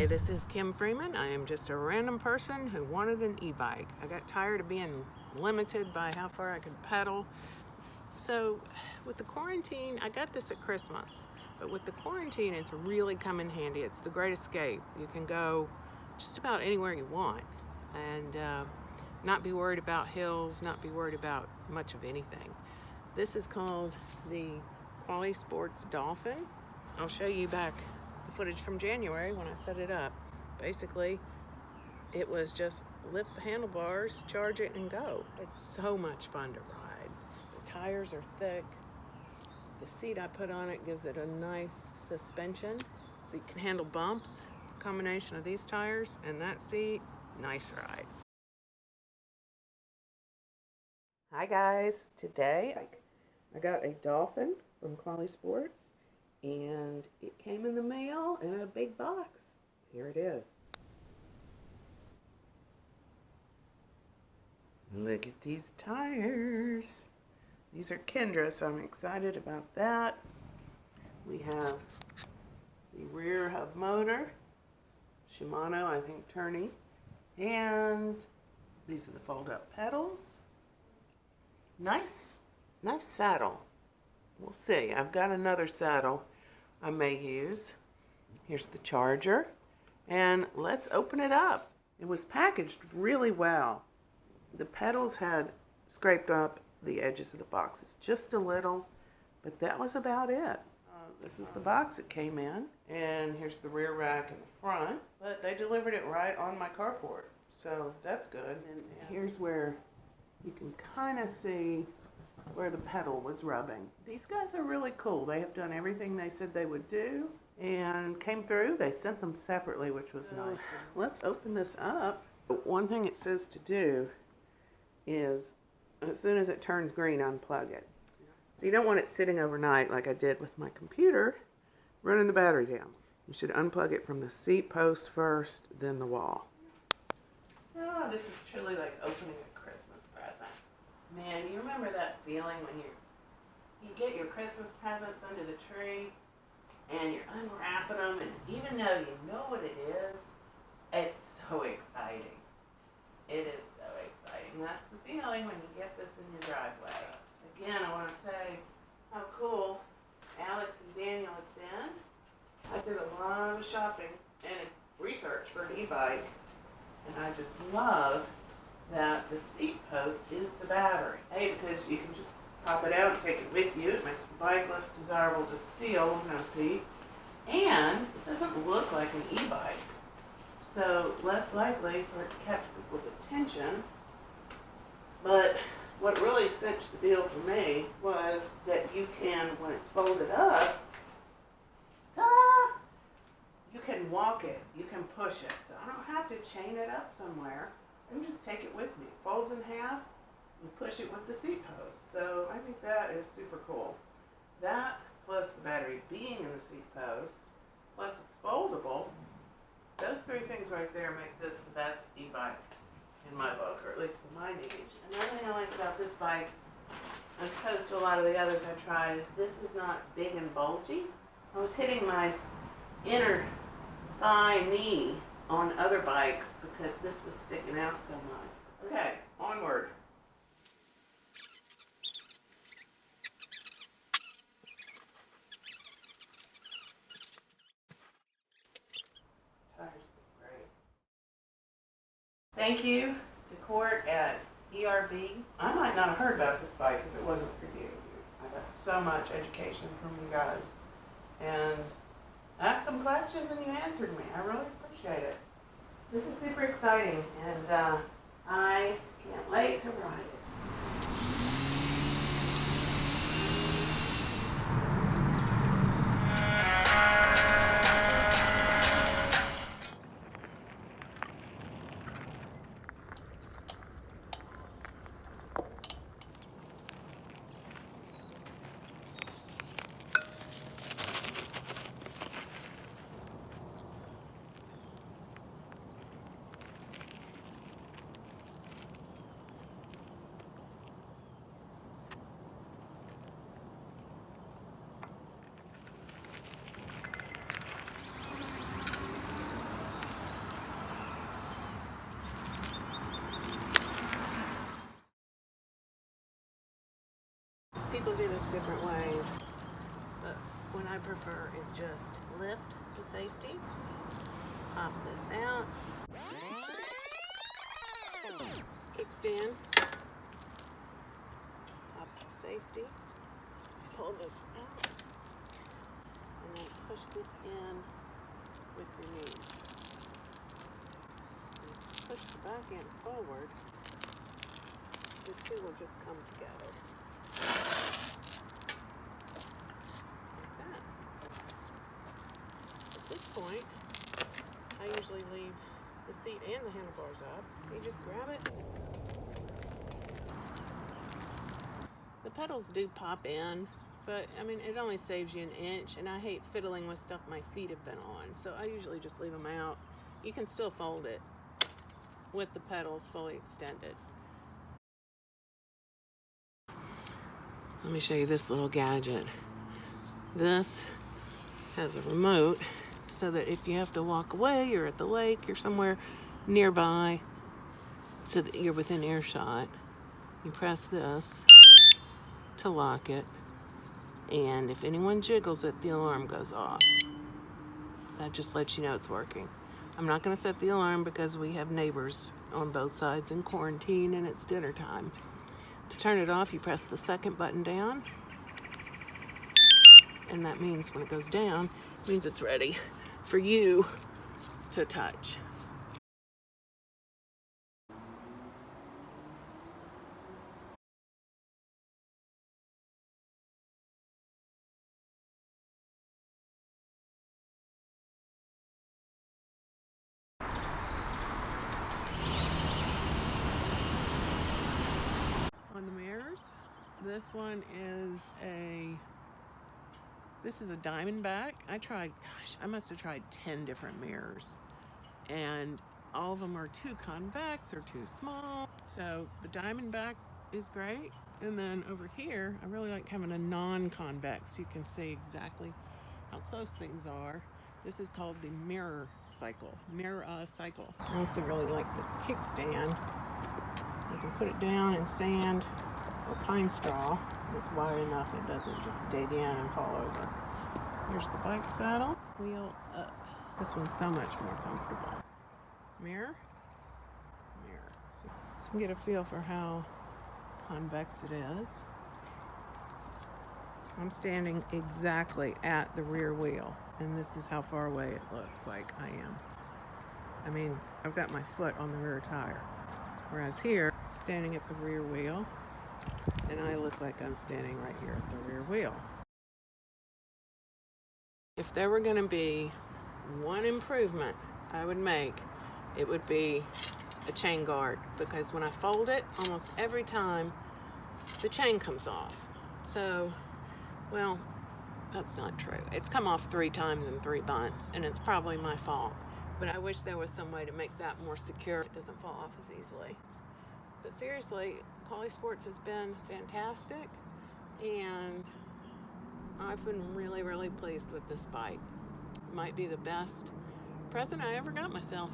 Hi, this is Kim Freeman. I am just a random person who wanted an e-bike. I got tired of being limited by how far I could pedal. So with the quarantine, I got this at Christmas, but with the quarantine, it's really come in handy. It's the great escape. You can go just about anywhere you want and not be worried about hills, not be worried about much of anything. This is called the Qualisports Dolphin. I'll show you back the footage from January when I set it up. Basically, it was just lift the handlebars, charge it, and go. It's so much fun to ride. The tires are thick. The seat I put on it gives it a nice suspension, so you can handle bumps. Combination of these tires and that seat, nice ride. Hi guys, today I got a Dolphin from Qualisports, and it came in the mail in a big box. Here it is. Look at these tires. These are Kendra, so I'm excited about that. We have the rear hub motor, Shimano, I think Tourney, and these are the fold-up pedals. Nice saddle. We'll see. I've got another saddle I may use. Here's the charger, and let's open it up. It was packaged really well. The pedals had scraped up the edges of the boxes just a little, but that was about it. This is the box it came in, and here's the rear rack in the front, but they delivered it right on my carport, so that's good. And here's where you can kind of see where the pedal was rubbing. These guys are really cool. They have done everything they said they would do and came through. They sent them separately, which was nice. Let's open this up. One thing it says to do is, as soon as it turns green, unplug it. So you don't want it sitting overnight like I did with my computer, running the battery down. You should unplug it from the seat post first, then the wall. Oh, this is truly like opening a Christmas present. Man, you remember that feeling when you get your Christmas presents under the tree and you're unwrapping them, and even though you know what it is, it's so exciting. It is so exciting. That's the feeling when you get this in your driveway. Again, I want to say how cool Alex and Daniel have been. I did a lot of shopping and research for an e-bike, and I just love that the seat post is the battery. A, because you can just pop it out and take it with you. It makes the bike less desirable to steal with no seat. And it doesn't look like an e-bike, so less likely for it to catch people's attention. But what really cinched the deal for me was that you can, when it's folded up, you can walk it, you can push it. So I don't have to chain it up somewhere. I can just take it with me. It folds in half and push it with the seat post. So I think that is super cool. That, plus the battery being in the seat post, plus it's foldable, those three things right there make this the best e-bike in my book, or at least for my needs. Another thing I like about this bike, as opposed to a lot of the others I tried, is this is not big and bulgy. I was hitting my inner thigh knee on other bikes because this was sticking out so much. Okay, onward. Tires look great. Thank you to Court at ERB. I might not have heard about this bike if it wasn't for you. I got so much education from you guys. And asked some questions and you answered me. I really appreciate it. This is super exciting, and I can't wait to ride it. people do this different ways, but what I prefer is just lift the safety, pop this out, kickstand, pop the safety, pull this out, and then push this in with your knees. Push the back end forward, the two will just come together. Like that. At this point, I usually leave the seat and the handlebars up. You just grab it. The pedals do pop in, but I mean, it only saves you an inch, and I hate fiddling with stuff my feet have been on, so I usually just leave them out. You can still fold it with the pedals fully extended. Let me show you this little gadget. This has a remote so that if you have to walk away, you're at the lake, you're somewhere nearby, so that you're within earshot, you press this to lock it, and if anyone jiggles it, the alarm goes off. That just lets you know it's working. I'm not going to set the alarm because we have neighbors on both sides in quarantine and it's dinner time. To turn it off, you press the second button down, and that means when it goes down, it means it's ready for you to touch. On the mirrors, this one is a Diamondback. I must have tried 10 different mirrors, and all of them are too convex or too small. So the Diamondback is great. And then over here, I really like having a non-convex. You can see exactly how close things are. This is called the mirror cycle. I also really like this kickstand. You can put it down in sand or pine straw. It's wide enough it doesn't just dig in and fall over. Here's the bike saddle. Wheel up. This one's so much more comfortable. Mirror. So you can get a feel for how convex it is. I'm standing exactly at the rear wheel, and this is how far away it looks like I am. I mean, I've got my foot on the rear tire. Whereas here, standing at the rear wheel, and I look like I'm standing right here at the rear wheel. If there were going to be one improvement I would make, it would be a chain guard, because when I fold it, almost every time the chain comes off. So, well, that's not true. It's come off 3 times in 3 months, and it's probably my fault. But I wish there was some way to make that more secure. It doesn't fall off as easily. But seriously, Qualisports has been fantastic, and I've been really, really pleased with this bike. It might be the best present I ever got myself.